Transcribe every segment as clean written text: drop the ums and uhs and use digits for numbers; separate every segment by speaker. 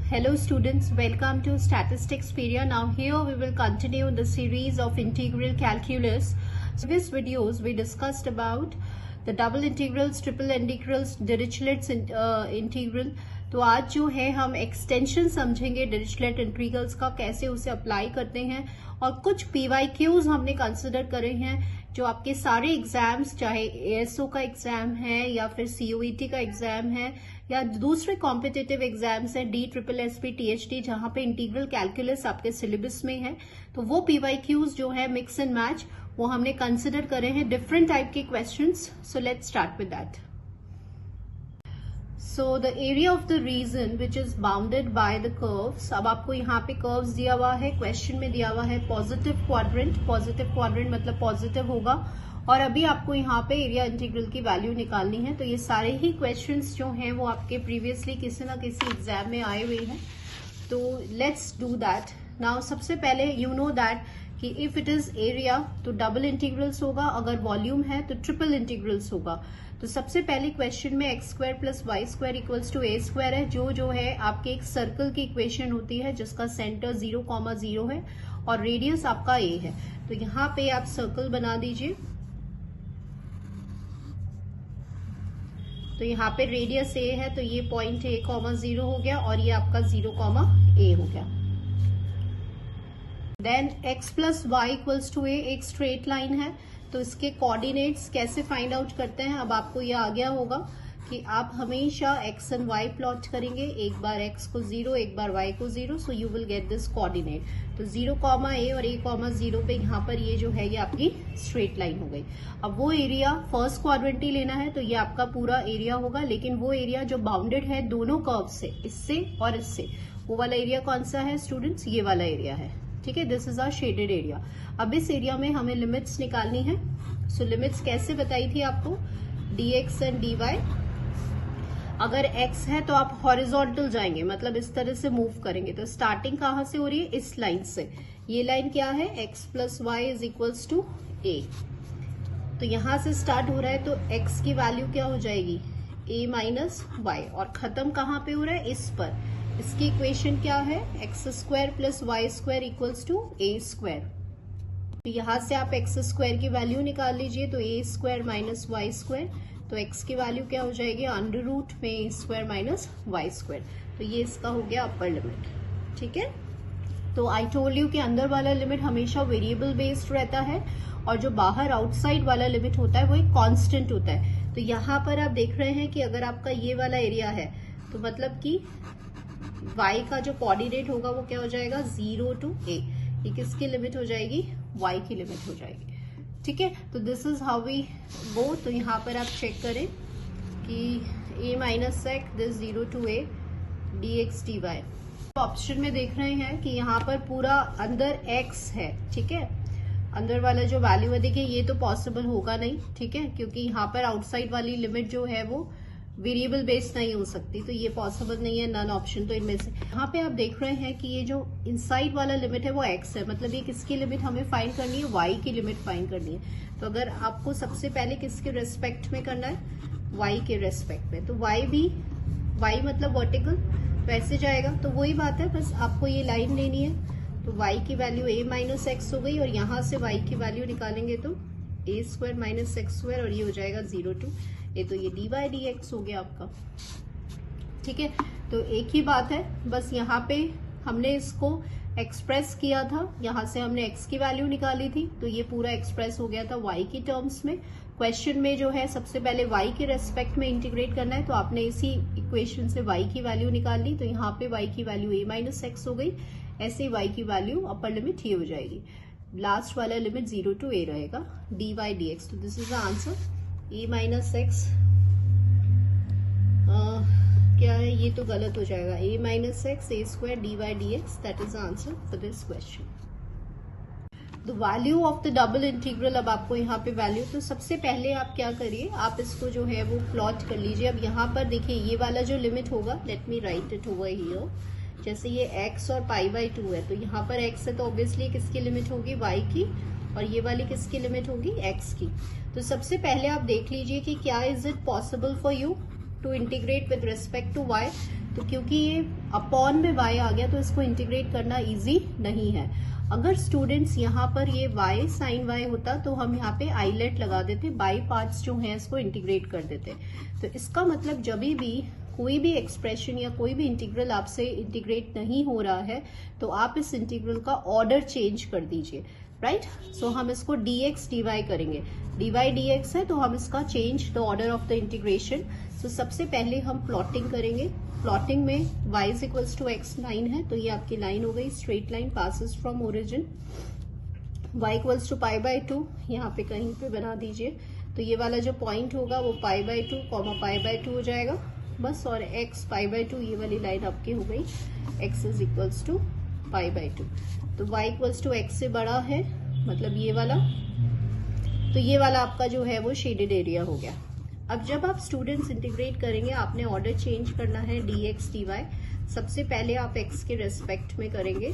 Speaker 1: Hello students, welcome to Statistics period. Now here we will continue the series of integral calculus. So in these videos we discussed about the double integrals, triple integrals, Dirichlet's integral. तो आज जो है हम extension समझेंगे Dirichlet integrals का, कैसे उसे apply करते हैं, और कुछ PYQs हमने कंसिडर करे हैं जो आपके सारे एग्जाम्स, चाहे ASO का एग्जाम है या फिर COET का एग्जाम है या दूसरे कॉम्पिटिटिव एग्जाम्स हैं, DSSP THD, जहां पे इंटीग्रल कैलकुलस आपके सिलेबस में है, तो वो PYQs जो है मिक्स एंड मैच वो हमने कंसिडर करे हैं, डिफरेंट टाइप के questions. So let's start with that. So the area of the region which is bounded by the curves. अब आपको यहाँ पे कर्व्स दिया हुआ है, क्वेश्चन में दिया हुआ है पॉजिटिव क्वाड्रेंट. पॉजिटिव क्वाड्रेंट मतलब पॉजिटिव होगा, और अभी आपको यहाँ पे एरिया इंटीग्रल की वैल्यू निकालनी है. तो ये सारे ही क्वेश्चंस जो हैं वो आपके प्रीवियसली किसी ना किसी एग्जाम में आए हुए हैं. तो लेट्स डू दैट. नाउ सबसे पहले यू नो दैट कि इफ इट इज एरिया तो डबल इंटीग्रल्स होगा, अगर वॉल्यूम है तो ट्रिपल इंटीग्रल्स होगा. तो सबसे पहले क्वेश्चन में X square plus Y square equals to A square है, जो है आपके एक सर्कल की इक्वेशन होती है जिसका सेंटर 0,0 है और रेडियस आपका ए है. तो यहाँ पे आप सर्कल बना दीजिए. तो यहाँ पे रेडियस ए है तो ये पॉइंट A,0 हो गया और ये आपका 0,a हो गया. Then x plus y equals to a एक स्ट्रेट लाइन है, तो इसके कोऑर्डिनेट्स कैसे फाइंड आउट करते हैं. अब आपको ये आ गया होगा कि आप हमेशा x एंड y प्लॉट करेंगे, एक बार x को 0 एक बार y को 0, so you will get this coordinate. तो 0,a और a,0 पे यहाँ पर ये जो है ये आपकी स्ट्रेट लाइन हो गई. अब वो एरिया फर्स्ट क्वाड्रेंट ही लेना है तो ये आपका पूरा एरिया होगा, लेकिन वो एरिया जो बाउंडेड है दोनों कर्व से, इससे और इससे, वो वाला एरिया कौन सा है स्टूडेंट्स, ये वाला एरिया है. ठीक है, this is our shaded area. अब इस एरिया में हमें लिमिट्स निकालनी है. सो लिमिट्स कैसे बताई थी आपको, dx एंड dy. अगर x है तो आप हॉरिजॉन्टल जाएंगे, मतलब इस तरह से मूव करेंगे. तो स्टार्टिंग कहां से हो रही है, इस लाइन से. ये लाइन क्या है, x plus Y is equals to a. तो यहां से स्टार्ट हो रहा है तो x की वैल्यू क्या हो जाएगी, a माइनस वाई, और खत्म कहां पे हो रहा है, इस पर. इसकी इक्वेशन क्या है, X square plus Y square equals to A square. तो यहां से आप एक्स स्क्वायर की वैल्यू निकाल लीजिए, तो ए स्क्वायर माइनस वाई स्क्वायर. तो एक्स की वैल्यू क्या हो जाएगी, अंडर रूट में ए स्क्वायर माइनस वाई स्क्वायर. तो ये इसका हो गया अपर लिमिट. ठीक है, तो आई टोल्ड यू कि अंदर वाला लिमिट हमेशा वेरिएबल बेस्ड रहता है और जो बाहर आउटसाइड वाला लिमिट होता है वो एक कांस्टेंट होता है. तो यहाँ पर आप देख रहे हैं कि अगर आपका ये वाला एरिया है तो मतलब कि y का जो कोऑर्डिनेट होगा वो क्या हो जाएगा, 0 to a. ये किसकी लिमिट हो जाएगी, y की लिमिट हो जाएगी. ठीक है, तो this is how we go. तो यहाँ पर आप चेक करें कि a minus sec this 0 to a dx dy. Option में देख रहे हैं कि यहाँ पर पूरा अंदर x है. ठीक है, अंदर वाला जो वैल्यू है, देखिए ये तो पॉसिबल होगा नहीं. ठीक है, क्योंकि यहाँ पर आउटसाइड वाली लिमिट जो है वो वेरिएबल बेस्ड नहीं हो सकती, तो ये पॉसिबल नहीं है, नन ऑप्शन. तो इनमें से यहाँ पे आप देख रहे हैं कि ये जो इनसाइड वाला लिमिट है वो x है, मतलब ये किसकी लिमिट हमें फाइंड करनी है, y की लिमिट फाइंड करनी है. तो अगर आपको सबसे पहले किसके रेस्पेक्ट में करना है, y के रेस्पेक्ट में, तो y मतलब वर्टिकल, तो ऐसे जाएगा. तो वही बात है, बस आपको ये लाइन लेनी है. तो y की वैल्यू a माइनस एक्स हो गई, और यहाँ से y की वैल्यू निकालेंगे तो a square minus x square, और ये हो जाएगा 0 to a. तो ये dy dx हो गया आपका. ठीक है, तो एक ही बात है, बस यहाँ पे हमने इसको एक्सप्रेस किया था, यहाँ से हमने x की वैल्यू निकाली थी, तो ये पूरा एक्सप्रेस हो गया था y की टर्म्स में. क्वेश्चन में जो है सबसे पहले y के रेस्पेक्ट में इंटीग्रेट करना है, तो आपने इसी इक्वेशन से y की वैल्यू निकाल ली. तो यहाँ पे y की वैल्यू a माइनस एक्स हो गई, ऐसे ही y की वैल्यू अपर लिमिट ये हो जाएगी. लास्ट वाला लिमिट 0 to a रहेगा, dy dx. तो this is the answer. a minus x क्या है, ये तो गलत हो जाएगा, a minus x A square dy dx. That is the answer for this question. The value of the double integral. अब आपको यहाँ पे वैल्यू, तो सबसे पहले आप क्या करिए, आप इसको जो है वो प्लॉट कर लीजिए. अब यहाँ पर देखिए ये वाला जो लिमिट होगा, let me right it over here. जैसे ये x और π/2 है, तो यहाँ पर x है तो ऑब्वियसली किसकी लिमिट होगी, y की, और ये वाली किसकी लिमिट होगी, x की. तो सबसे पहले आप देख लीजिए कि क्या is it possible for you to integrate with respect to y. तो क्योंकि ये अपॉन में y आ गया तो इसको इंटीग्रेट करना इजी नहीं है। अगर स्टूडेंट्स यहाँ पर ये y साइन y होता तो हम यहाँ पे आईलेट लगा देते, बाई पार्ट्स जो हैं इसको इंटीग्रेट कर देते। तो इसका मतलब जब भी कोई भी एक्सप्रेशन या कोई भी इंटीग्रल आपसे इंटीग्रेट नहीं हो रहा है तो आप इस इंटीग्रल का ऑर्डर चेंज कर दीजिए, राइट। सो हम इसको dx dy करेंगे, dy dx है तो हम इसका change the order of the integration. So सबसे पहले हम प्लॉटिंग करेंगे। प्लॉटिंग में y is equals to x line है तो ये आपकी लाइन हो गई, straight line passes from origin. y equals to pi by 2 यहाँ पे कहीं पे बना दीजिए, तो ये वाला जो पॉइंट होगा वो पाई बाई 2 पाई बाई 2 हो जाएगा बस, और x पाई बाई 2 ये वाली लाइन आपकी हो गई, x is equals to pi by 2। तो y इक्वल्स टू x से बड़ा है मतलब ये वाला, तो ये वाला आपका जो है वो शेडेड एरिया हो गया। अब जब आप स्टूडेंट्स इंटीग्रेट करेंगे आपने ऑर्डर चेंज करना है dx dy। सबसे पहले आप x के रेस्पेक्ट में करेंगे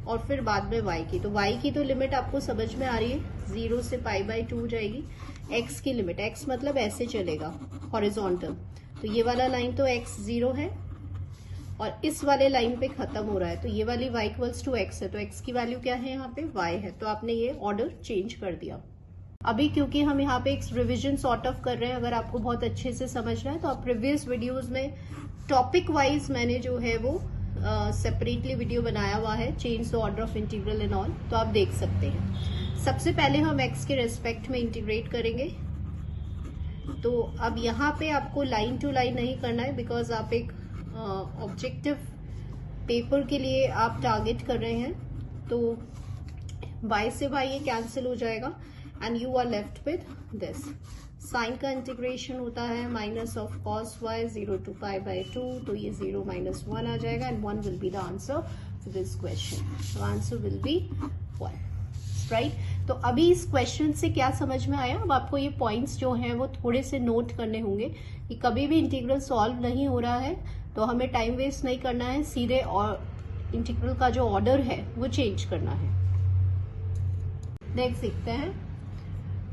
Speaker 1: और फिर बाद में y की। तो y की तो लिमिट आपको समझ में आ रही है, 0 से पाई बाई 2 हो जाएगी। x की लिमिट, x मतलब ऐसे चलेगा हॉरिजॉन्टल, तो ये वाला लाइन तो x 0 है और इस वाले लाइन पे खत्म हो रहा है, तो ये वाली y इक्वल्स टू x है, तो x की वैल्यू क्या है यहाँ पे y है, तो आपने ये ऑर्डर चेंज कर दिया। अभी क्योंकि हम यहाँ पे एक रिविजन सॉर्ट ऑफ कर रहे हैं, अगर आपको बहुत अच्छे से समझना है तो आप प्रीवियस वीडियोस में टॉपिक वाइज मैंने जो है वो सेपरेटली वीडियो बनाया हुआ है, change the order of integral and all, तो आप देख सकते हैं। सबसे पहले हम x के रेस्पेक्ट में इंटीग्रेट करेंगे। तो अब यहाँ पे आपको लाइन टू लाइन नहीं करना है बिकॉज आप एक ऑब्जेक्टिव पेपर के लिए आप टारगेट कर रहे हैं, तो y से y ये कैंसिल हो जाएगा and you are left with this. Sine का इंटीग्रेशन होता है minus of cos y 0 to pi by 2, तो ये 0 माइनस 1 आ जाएगा and 1 will be the answer for this question. तो आंसर विल बी 1, राइट। तो अभी इस क्वेश्चन से क्या समझ में आया? अब आपको ये पॉइंट्स जो हैं वो थोड़े से नोट करने होंगे कि कभी भी इंटीग्रल सॉल्व नहीं हो रहा है तो हमें टाइम वेस्ट नहीं करना है, सीधे और इंटीग्रल का जो ऑर्डर है वो चेंज करना है। नेक्स्ट देखते हैं,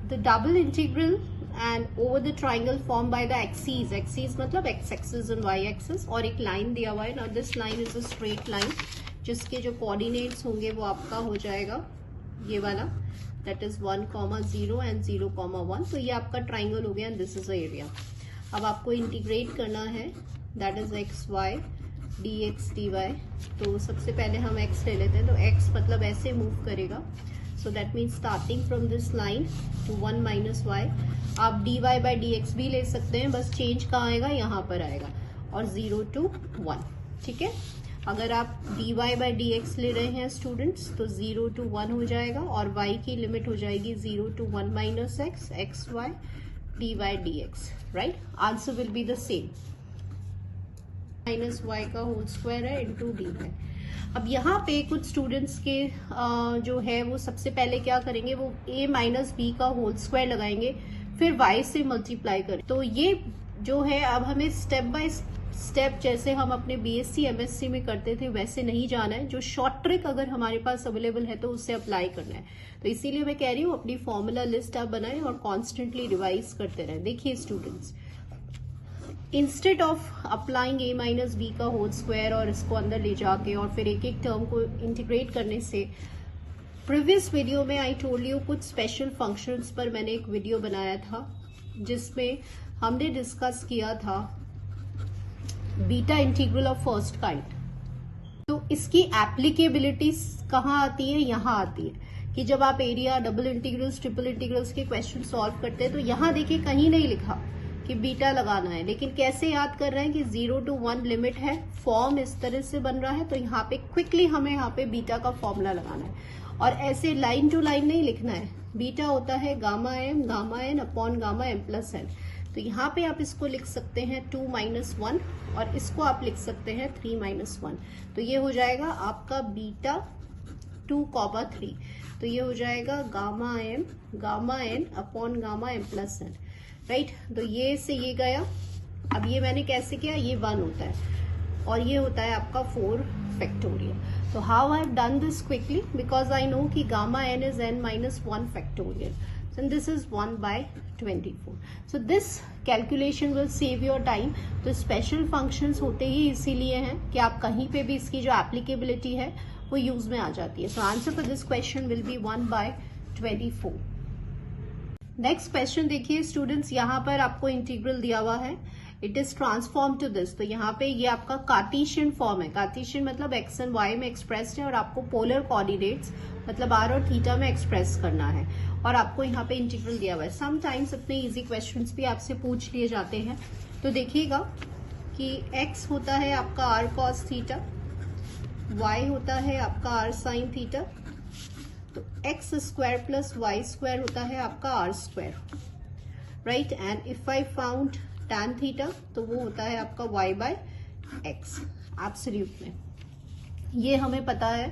Speaker 1: the double integral and over the triangle form by the axes, axes मतलब x axis and y axis, और एक लाइन दिया हुआ है ना, this line is a straight line जिसके जो कोऑर्डिनेट्स होंगे वो आपका हो जाएगा ये वाला, दैट इज 1, 0 एंड 0, 1। तो ये आपका ट्राइंगल हो गया and this is a area. अब आपको इंटीग्रेट करना है, that is x y dx dy। तो सबसे पहले हम x ले लेते हैं, तो x मतलब ऐसे मूव करेगा, so that means starting from this line to 1 minus y। आप dy बाई dx भी ले सकते हैं, बस चेंज कहाँ आएगा, यहाँ पर आएगा, और 0 टू 1, ठीक है। अगर आप dy बाई dx ले रहे हैं स्टूडेंट्स तो 0 टू 1 हो जाएगा और y की लिमिट हो जाएगी 0 to 1 minus x, x y dy dx, right. Answer will be the same, minus y का होल स्क्वायर है इंटू dy। अब यहाँ पे कुछ स्टूडेंट्स के जो है वो सबसे पहले क्या करेंगे, वो a माइनस बी का होल स्क्वायर लगाएंगे, फिर y से मल्टीप्लाई करें। तो ये जो है अब हमें स्टेप बाय स्टेप जैसे हम अपने बीएससी एमएससी में करते थे वैसे नहीं जाना है, जो शॉर्ट ट्रिक अगर हमारे पास अवेलेबल है तो उससे अप्लाई करना है। तो इसीलिए मैं कह रही हूँ अपनी फॉर्मूला लिस्ट आप बनाएं और कॉन्स्टेंटली रिवाइज करते रहें। देखिए students, instead of applying a minus b का होल स्क्वायर और इसको अंदर ले जाके और फिर एक एक टर्म को इंटीग्रेट करने से, प्रीवियस वीडियो में आई टोल्ड यू कुछ स्पेशल फंक्शंस पर मैंने एक वीडियो बनाया था जिसमें हमने डिस्कस किया था beta integral of first kind. तो इसकी एप्लीकेबिलिटी कहाँ आती है, यहाँ आती है कि जब आप area, double integrals, triple integrals के क्वेश्चन सॉल्व करते हैं तो यहाँ देखिए कहीं नहीं लिखा कि बीटा लगाना है, लेकिन कैसे याद कर रहे हैं कि 0 टू 1 लिमिट है, फॉर्म इस तरह से बन रहा है, तो यहाँ पे क्विकली हमें यहाँ पे बीटा का फॉर्मूला लगाना है और ऐसे लाइन टू लाइन नहीं लिखना है। बीटा होता है gamma n upon gamma m plus n. तो यहाँ पे आप इसको लिख सकते हैं 2 माइनस 1 और इसको आप लिख सकते हैं 3 माइनस 1। तो ये हो जाएगा आपका बीटा 2,3। तो ये हो जाएगा gamma n upon gamma m plus n, right. तो ये से ये गया, अब ये मैंने कैसे किया, ये 1 होता है और ये होता है आपका 4 फैक्टोरियल। तो how I have done this quickly, because I know कि gamma n is n minus 1 factorial. and this is 1/24. So this calculation will save your time. तो special functions होते ही इसीलिए हैं कि आप कहीं पे भी इसकी जो applicability है वो यूज में आ जाती है. So answer for this question will be 1/24. Next question देखिए स्टूडेंट्स, यहाँ पर आपको इंटीग्रल दिया हुआ है. It is transform to this. तो यहाँ पे ये आपका कार्टेशियन फॉर्म है. कार्टेशियन मतलब एक्स एंड वाई में एक्सप्रेस्ड है और आपको पोलर कोऑर्डिनेट्स मतलब आर और थीटा में एक्सप्रेस करना है और आपको यहाँ पे इंटीग्रल दिया हुआ है. समटाइम्स अपने इजी क्वेश्चंस भी आपसे पूछ लिए जाते हैं. तो देखिएगा कि x होता है आपका आर कॉस थीटा, y होता है आपका आर साइन थीटा, तो x square plus Y square होता है आपका r square, right. And if I found tan theta तो वो होता है आपका y बाय एक्स एब्सोल्यूट में. ये हमें पता है.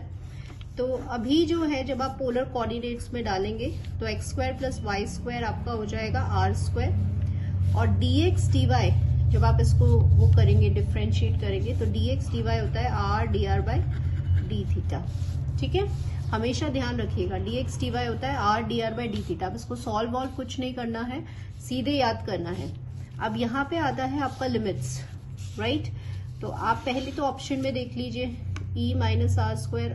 Speaker 1: तो अभी जो है जब आप पोलर कोऑर्डिनेट्स में डालेंगे तो x square plus Y square आपका हो जाएगा आर स्क्वायर और dx dy जब आप इसको वो करेंगे डिफ्रेंशिएट करेंगे तो dx dy होता है r d r by d theta. ठीक है, हमेशा ध्यान रखिएगा dx dy होता है r d r by d theta. अब इसको सॉल्व वॉल्व कुछ नहीं करना है, सीधे याद करना है. अब यहाँ पे आता है आपका लिमिट्स, राइट. तो आप पहले तो ऑप्शन में देख लीजिए e minus r square,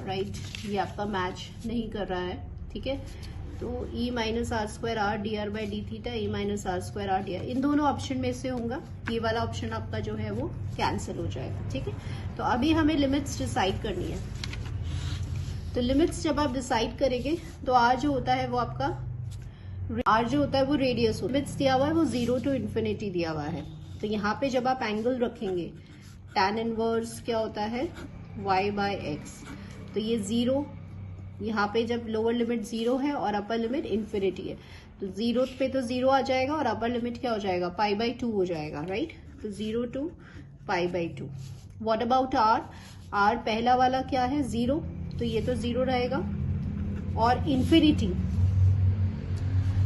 Speaker 1: right. ये आपका मैच नहीं कर रहा है, ठीक है. तो e minus r square r d r by d theta, e minus r square r d r, इन दोनों ऑप्शन में से होगा. ये वाला ऑप्शन आपका जो है वो कैंसिल हो जाएगा. ठीक है, तो अभी हमें लिमिट्स डिसाइड करनी है. तो लिमिट्स जब आप डिसाइड करेंगे तो आर जो होता है वो आपका वो रेडियस होता है. लिमिट्स दिया हुआ है वो 0 to इन्फिनिटी दिया हुआ है. तो यहाँ पे जब आप एंगल रखेंगे tan इनवर्स क्या होता है y बाय एक्स. तो ये 0, यहाँ पे जब लोअर लिमिट 0 है और अपर लिमिट इन्फिनिटी है तो 0 पे तो 0 आ जाएगा और अपर लिमिट क्या हो जाएगा पाई बाई 2 हो जाएगा, राइट. तो 0 to pi by 2. What about r? R पहला वाला क्या है 0, तो ये तो 0 रहेगा और इन्फिनिटी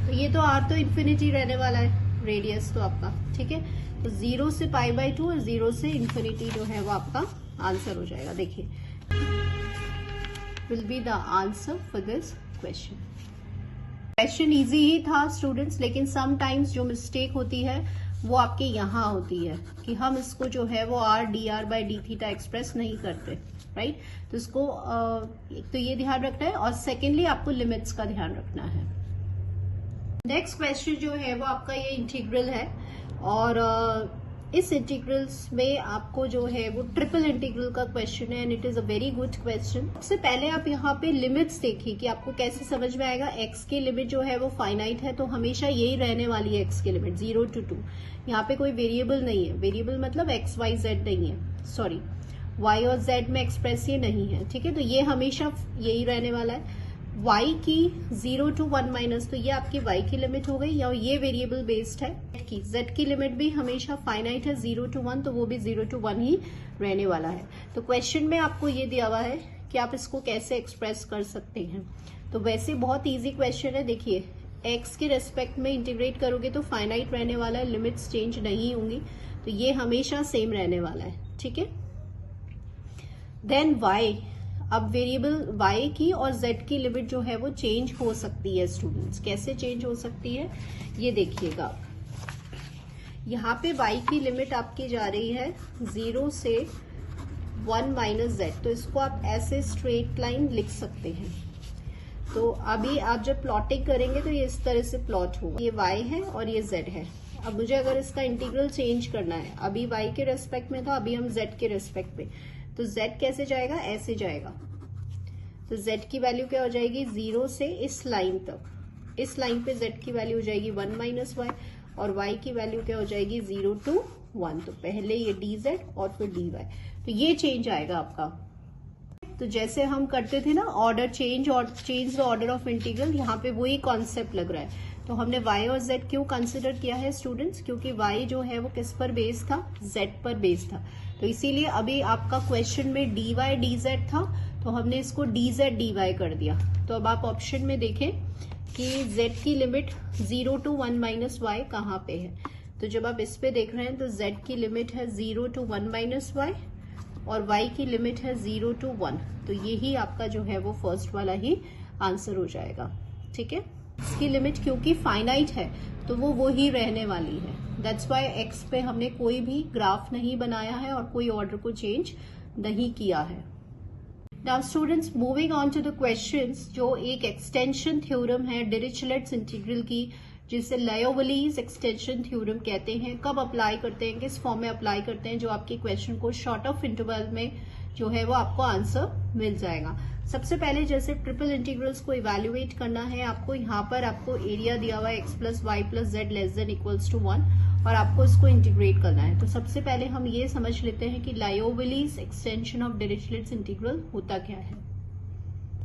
Speaker 1: तो ये तो आर तो इन्फिनिटी रहने वाला है रेडियस तो आपका. ठीक है, तो 0 से पाई बाई 2 और 0 से इन्फिनिटी जो है वो आपका आंसर हो जाएगा. देखिए will be the answer for this question. Question easy ही था स्टूडेंट्स, लेकिन समटाइम्स जो मिस्टेक होती है वो आपके यहाँ होती है कि हम इसको जो है वो are d r by d theta express नहीं करते, राइट. तो इसको एक तो ये ध्यान रखना है और सेकेंडली आपको लिमिट्स का ध्यान रखना है. नेक्स्ट क्वेश्चन जो है वो आपका ये इंटीग्रल है और इस इंटीग्रल्स में आपको जो है वो ट्रिपल इंटीग्रल का क्वेश्चन है and it is a very good question. सबसे पहले आप यहाँ पे लिमिट्स देखिए कि आपको कैसे समझ में आएगा. एक्स की लिमिट जो है वो फाइनाइट है तो हमेशा यही रहने वाली है एक्स की लिमिट 0 to 2. यहाँ पे कोई वेरिएबल नहीं है. वेरिएबल मतलब एक्स वाई जेड नहीं है, सॉरी वाई और जेड में एक्सप्रेस ये नहीं है. ठीक है, तो ये हमेशा यही रहने वाला है. y की 0 to 1 माइनस, तो ये आपकी y की लिमिट हो गई या ये वेरिएबल बेस्ड है. z की लिमिट भी हमेशा फाइनाइट है 0 to 1, तो वो भी 0 to 1 ही रहने वाला है. तो क्वेश्चन में आपको ये दिया हुआ है कि आप इसको कैसे एक्सप्रेस कर सकते हैं. तो वैसे बहुत इजी क्वेश्चन है. देखिए x के रेस्पेक्ट में इंटीग्रेट करोगे तो फाइनाइट रहने वाला है, लिमिट्स चेंज नहीं होंगी, तो ये हमेशा सेम रहने वाला है. ठीक है, देन y, अब वेरिएबल y की और z की लिमिट जो है वो चेंज हो सकती है स्टूडेंट्स. कैसे चेंज हो सकती है ये देखिएगा. यहाँ पे y की लिमिट आपकी जा रही है 0 से 1 माइनस z, तो इसको आप ऐसे स्ट्रेट लाइन लिख सकते हैं. तो अभी आप जब प्लॉटिंग करेंगे तो ये इस तरह से प्लॉट होगा. ये y है और ये z है. अब मुझे अगर इसका इंटीग्रल चेंज करना है, अभी y के रेस्पेक्ट में था, अभी हम z के रेस्पेक्ट में, तो z कैसे जाएगा, ऐसे जाएगा. तो z की वैल्यू क्या हो जाएगी 0 से इस लाइन तक. इस लाइन पे z की वैल्यू हो जाएगी 1 माइनस वाई और y की वैल्यू क्या हो जाएगी 0 to 1. तो पहले ये dz और फिर dy, तो ये चेंज आएगा आपका. तो जैसे हम करते थे ना ऑर्डर चेंज और change the order of integral, यहाँ पे वही कॉन्सेप्ट लग रहा है. तो हमने y और z क्यों कंसिडर किया है स्टूडेंट्स, क्योंकि y जो है वो किस पर बेस्ड था, z पर बेस्ड था. तो इसीलिए अभी आपका क्वेश्चन में dy dz था तो हमने इसको dz dy कर दिया. तो अब आप ऑप्शन में देखें कि z की लिमिट 0 to 1 माइनस वाई कहाँ पे है. तो जब आप इस पे देख रहे हैं तो z की लिमिट है 0 to 1 माइनस वाई और y की लिमिट है 0 to 1. तो यही आपका जो है वो फर्स्ट वाला ही आंसर हो जाएगा. ठीक है। इसकी लिमिट क्योंकि फाइनाइट है तो वो ही रहने वाली है। दैट्स वाई एक्स पे हमने कोई भी ग्राफ नहीं बनाया है और कोई ऑर्डर को चेंज नहीं किया है। Now students, moving on to the questions, जो एक एक्सटेंशन थ्योरम है डिरिचलेट्स इंटीग्रल की, जिसे लायोवलीज एक्सटेंशन थ्योरम कहते हैं। कब अप्लाई करते हैं, किस फॉर्म में अप्लाई करते हैं, जो आपके क्वेश्चन को शॉर्ट ऑफ इंटरवल में जो है वो आपको आंसर मिल जाएगा। सबसे पहले जैसे ट्रिपल इंटीग्रल्स को इवेल्युएट करना है, आपको यहाँ पर आपको एरिया दिया हुआ है x plus y plus z less than equals to 1 और आपको इसको इंटीग्रेट करना है। तो सबसे पहले हम ये समझ लेते हैं कि लायोवलीज एक्सटेंशन ऑफ डिरिचलेट्स इंटीग्रल होता क्या है।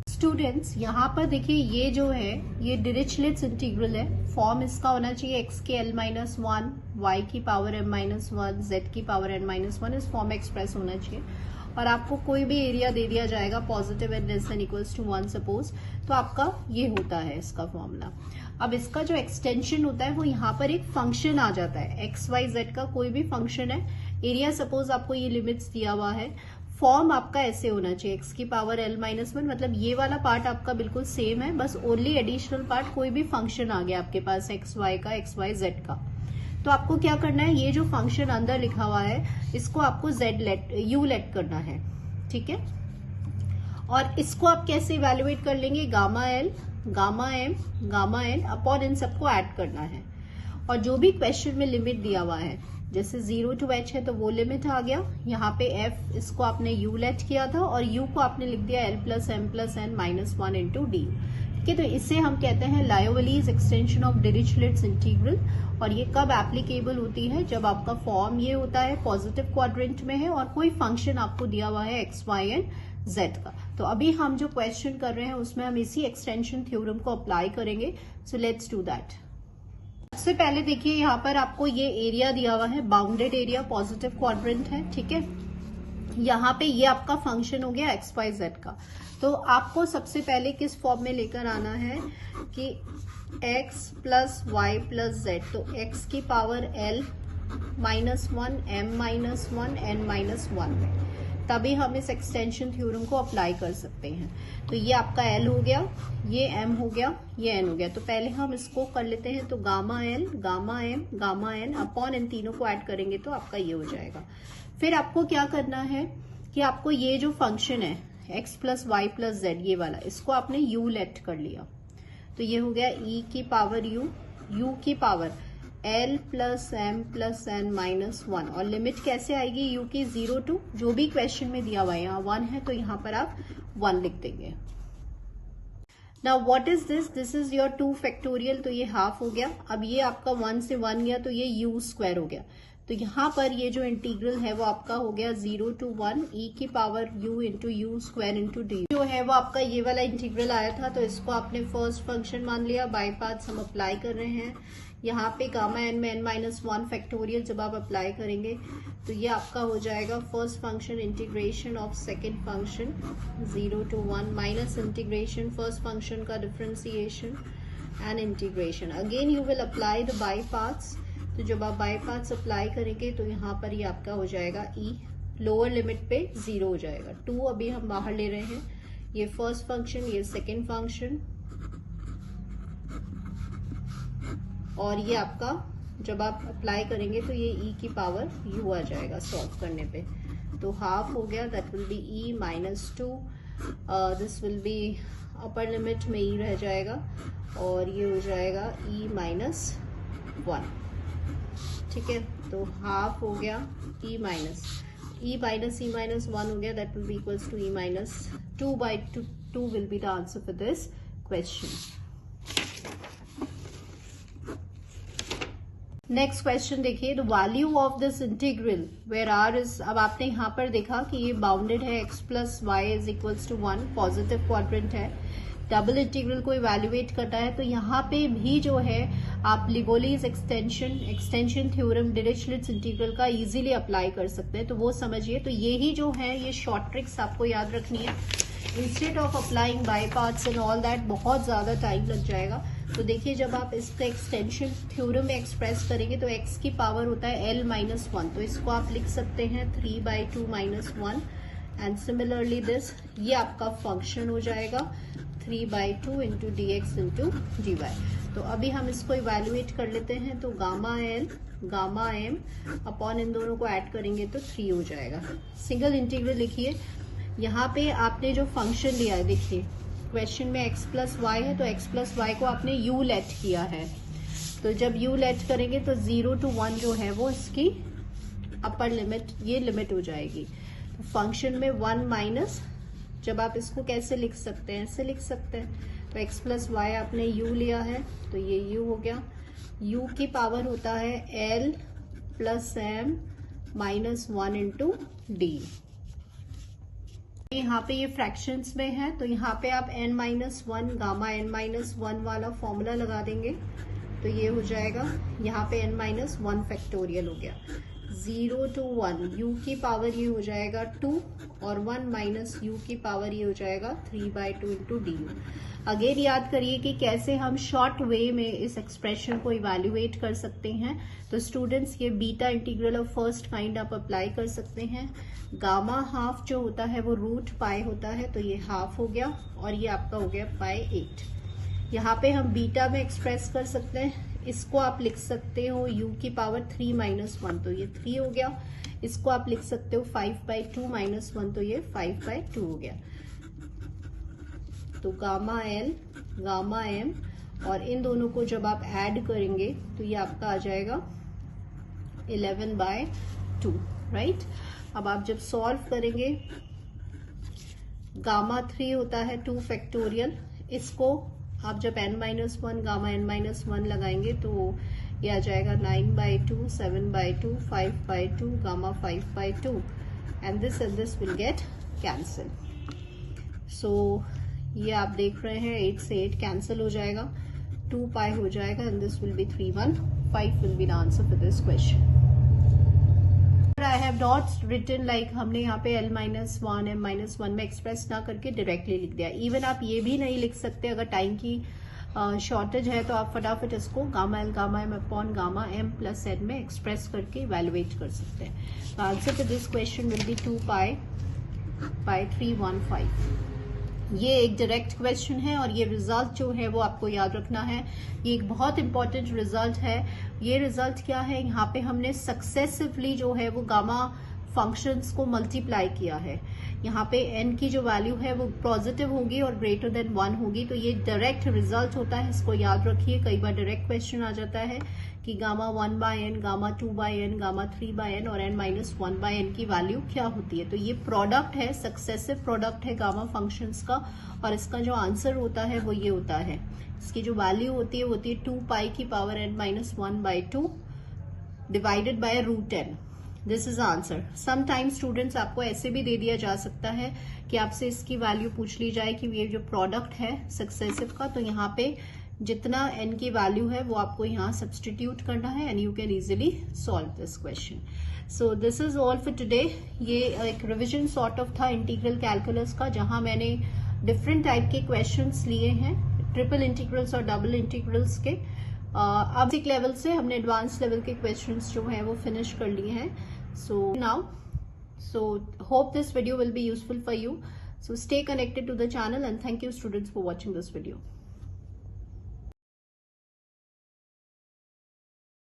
Speaker 1: स्टूडेंट्स, यहाँ पर देखिए ये जो है ये डिरिचलेट्स इंटीग्रल है। फॉर्म इसका होना चाहिए x के l-1, y की पावर m-1, z की पावर n-1, इस फॉर्म में एक्सप्रेस होना चाहिए। और आपको कोई भी एरिया दे दिया जाएगा positive and less than equals to 1 suppose, तो आपका ये होता है इसका फॉर्मूला। अब इसका जो एक्सटेंशन होता है वो यहाँ पर एक फंक्शन आ जाता है, एक्स वाई जेड का कोई भी फंक्शन है। एरिया सपोज आपको ये लिमिट्स दिया हुआ है। फॉर्म आपका ऐसे होना चाहिए x की पावर l-1, मतलब ये वाला पार्ट आपका बिल्कुल सेम है, बस ओनली एडिशनल पार्ट कोई भी फंक्शन आ गया आपके पास एक्स वाई का, एक्स वाई जेड का। तो आपको क्या करना है, ये जो फंक्शन अंदर लिखा हुआ है इसको आपको u लेट करना है, ठीक है। और इसको आप कैसे इवेल्युएट कर लेंगे, gamma l, gamma m, gamma n upon इन सबको ऐड करना है। और जो भी क्वेश्चन में लिमिट दिया हुआ है, जैसे 0 to h है तो वो लिमिट आ गया। यहाँ पे f इसको आपने u लेट किया था और u को आपने लिख दिया l plus m plus n minus 1 into D. ठीक है, तो इसे हम कहते हैं लायोवलीज एक्सटेंशन ऑफ डिरिचलेट्स इंटीग्रल। और ये कब एप्लीकेबल होती है, जब आपका फॉर्म ये होता है पॉजिटिव क्वाड्रेंट में है और कोई फंक्शन आपको दिया हुआ है एक्स वाई एंड जेड का। तो अभी हम जो क्वेश्चन कर रहे हैं उसमें हम इसी एक्सटेंशन थ्योरम को अप्लाई करेंगे। So let's do that. सबसे पहले देखिए यहाँ पर आपको ये एरिया दिया हुआ है, बाउंडेड एरिया, पॉजिटिव क्वाड्रेंट है, ठीक है। यहाँ पे ये आपका फंक्शन हो गया एक्स वाई जेड का। तो आपको सबसे पहले किस फॉर्म में लेकर आना है कि x plus y plus z, तो x की पावर l -1, m -1, n -1 में, तभी हम इस एक्सटेंशन थ्योरम को अप्लाई कर सकते हैं। तो ये आपका l हो गया, ये m हो गया, ये n हो गया। तो पहले हम इसको कर लेते हैं, तो gamma l, gamma m, gamma n upon इन तीनों को ऐड करेंगे तो आपका ये हो जाएगा। फिर आपको क्या करना है कि आपको ये जो फंक्शन है x plus y plus z, ये वाला, इसको आपने u लेट कर लिया। तो ये हो गया e की पावर u की power l plus m plus n -1। और लिमिट कैसे आएगी u की, 0 to, जो भी क्वेश्चन में दिया हुआ है, यहाँ 1 है तो यहाँ पर आप 1 लिख देंगे। Now what is this, this is your 2 factorial, तो ये हाफ हो गया। अब ये आपका 1 से 1 गया तो ये u स्क्वायर हो गया। तो यहाँ पर ये जो इंटीग्रल है वो आपका हो गया 0 to 1 e की power u into you square into D, जो है वो आपका ये वाला इंटीग्रल आया था। तो इसको आपने फर्स्ट फंक्शन मान लिया, बाय पार्ट्स हम अप्लाई कर रहे हैं। यहाँ पे गामा एन में n-1 फैक्टोरियल जब आप अप्लाई करेंगे तो ये आपका हो जाएगा first function integration of second function 0 to 1 minus integration first function का differentiation and integration. Again you will apply the by parts. तो जब आप बाय पार्ट्स अप्लाई करेंगे तो यहाँ पर ये आपका हो जाएगा e, लोअर लिमिट पे 0 हो जाएगा। 2 अभी हम बाहर ले रहे हैं, ये फर्स्ट फंक्शन, ये सेकेंड फंक्शन, और ये आपका जब आप अप्लाई करेंगे तो ये e की पावर u आ जाएगा सॉल्व करने पे। तो हाफ हो गया, that will B e -2, this will be upper limit में e रह जाएगा और ये हो जाएगा e -1, ठीक है। तो हाफ हो गया e माइनस e -1 हो गया, that will be equals to e -2/2 will be the answer for this question. Next question देखिए, the value of this integral where r is, अब आपने यहाँ पर देखा कि ये बाउंडेड है, x plus Y is equals to 1, positive quadrant है, डबल इंटीग्रल को इवेल्युएट करता है। तो यहाँ पे भी जो है आप Liouville's extension theorem Dirichlet's integral का इजीली अप्लाई कर सकते हैं, तो वो समझिए। तो ये ही जो है ये शॉर्ट ट्रिक्स आपको याद रखनी है। Instead of applying by parts and all that बहुत ज्यादा टाइम लग जाएगा। तो देखिए जब आप इसका एक्सटेंशन थ्योरम में एक्सप्रेस करेंगे तो x की पावर होता है l-1, तो इसको आप लिख सकते हैं 3/2 -1 एंड सिमिलरली दिस, ये आपका फंक्शन हो जाएगा 3/2 into d x into d y. तो अभी हम इसको इवेल्युएट कर लेते हैं। तो gamma l gamma m upon इन दोनों को ऐड करेंगे तो 3 हो जाएगा। सिंगल इंटीग्रल लिखिए। यहाँ पे आपने जो फंक्शन लिया है, देखिए क्वेश्चन में x प्लस वाई है, तो x प्लस वाई को आपने u लेट किया है। तो जब u लेट करेंगे तो 0 to 1 जो है वो इसकी अपर लिमिट, ये लिमिट हो जाएगी। तो फंक्शन में 1 माइनस, जब आप इसको कैसे लिख सकते हैं, ऐसे लिख सकते हैं। तो x प्लस वाई आपने u लिया है तो ये u हो गया। u की पावर होता है l plus m minus 1 into d. यहाँ पे ये फ्रैक्शंस में है तो यहाँ पे आप n-1 गामा n-1 वाला फॉर्मूला लगा देंगे तो ये हो जाएगा। यहाँ पे n-1 फैक्टोरियल हो गया। 0 to 1 u की पावर ये हो जाएगा 2 और 1 माइनस u की पावर ये हो जाएगा 3/2 इंटू डी। अगेन याद करिए कि कैसे हम शॉर्ट वे में इस एक्सप्रेशन को इवेल्युएट कर सकते हैं। तो स्टूडेंट्स ये beta integral of first kind आप अप्लाई कर सकते हैं। गामा हाफ जो होता है वो रूट पाई होता है तो ये हाफ हो गया और ये आपका हो गया π/8। यहाँ पे हम बीटा में एक्सप्रेस कर सकते हैं। इसको आप लिख सकते हो u की पावर 3 माइनस 1 तो ये 3 हो गया। इसको आप लिख सकते हो 5/2 माइनस 1 तो ये 5/2 हो गया। तो गामा एल गामा एम और इन दोनों को जब आप ऐड करेंगे तो ये आपका आ जाएगा 11/2, राइट। अब आप जब सॉल्व करेंगे, गामा 3 होता है 2 फैक्टोरियल, इसको आप जब n-1 गामा n-1 लगाएंगे तो ये आ जाएगा 9/2 7/2 5/2 gamma 5/2 and this will get cancel। so ये आप देख रहे हैं 8 से 8 कैंसिल हो जाएगा, 2 पाई हो जाएगा and this will be 315 will be the answer for this question। I have not written like हमने यहाँ पे l-1 m-1 में एक्सप्रेस ना करके डायरेक्टली लिख दिया। इवन आप ये भी नहीं लिख सकते, अगर टाइम की शॉर्टेज है तो आप फटाफट इसको gamma l gamma m upon gamma m plus n में एक्सप्रेस करके इवेल्युएट कर सकते हैं। Answer to this question will be 2π/315। ये एक डायरेक्ट क्वेश्चन है और ये रिजल्ट जो है वो आपको याद रखना है। ये एक बहुत इंपॉर्टेंट रिजल्ट है। ये रिजल्ट क्या है, यहाँ पे हमने सक्सेसिवली जो है वो गामा फंक्शंस को मल्टीप्लाई किया है। यहाँ पे n की जो वैल्यू है वो पॉजिटिव होगी और ग्रेटर देन 1 होगी, तो ये डायरेक्ट रिजल्ट होता है। इसको याद रखिए, कई बार डायरेक्ट क्वेश्चन आ जाता है कि gamma 1/n gamma 2/n gamma 3/n और n-1/n की वैल्यू क्या होती है। तो ये प्रोडक्ट है, सक्सेसिव प्रोडक्ट है गामा फंक्शंस का, और इसका जो आंसर होता है वो ये होता है। इसकी जो वैल्यू होती है 2 पाई की power n-1/2 divided by √n। This is answer. Sometimes students आपको ऐसे भी दे दिया जा सकता है कि आपसे इसकी वैल्यू पूछ ली जाए कि ये जो प्रोडक्ट है सक्सेसिव का, तो यहाँ पे जितना n की वैल्यू है वो आपको यहाँ सब्सटीट्यूट करना है and you can easily solve this question. So this is all for today. ये एक रिविजन सॉर्ट ऑफ था इंटीग्रल कैलकुलस का, जहां मैंने डिफरेंट टाइप के क्वेश्चंस लिए हैं, ट्रिपल इंटीग्रल्स और डबल इंटीग्रल्स के। अब बेसिक लेवल से हमने एडवांस लेवल के क्वेश्चंस जो हैं वो फिनिश कर लिए हैं। So now hope this video will be useful for you. So stay connected to the channel and thank you students for watching this video.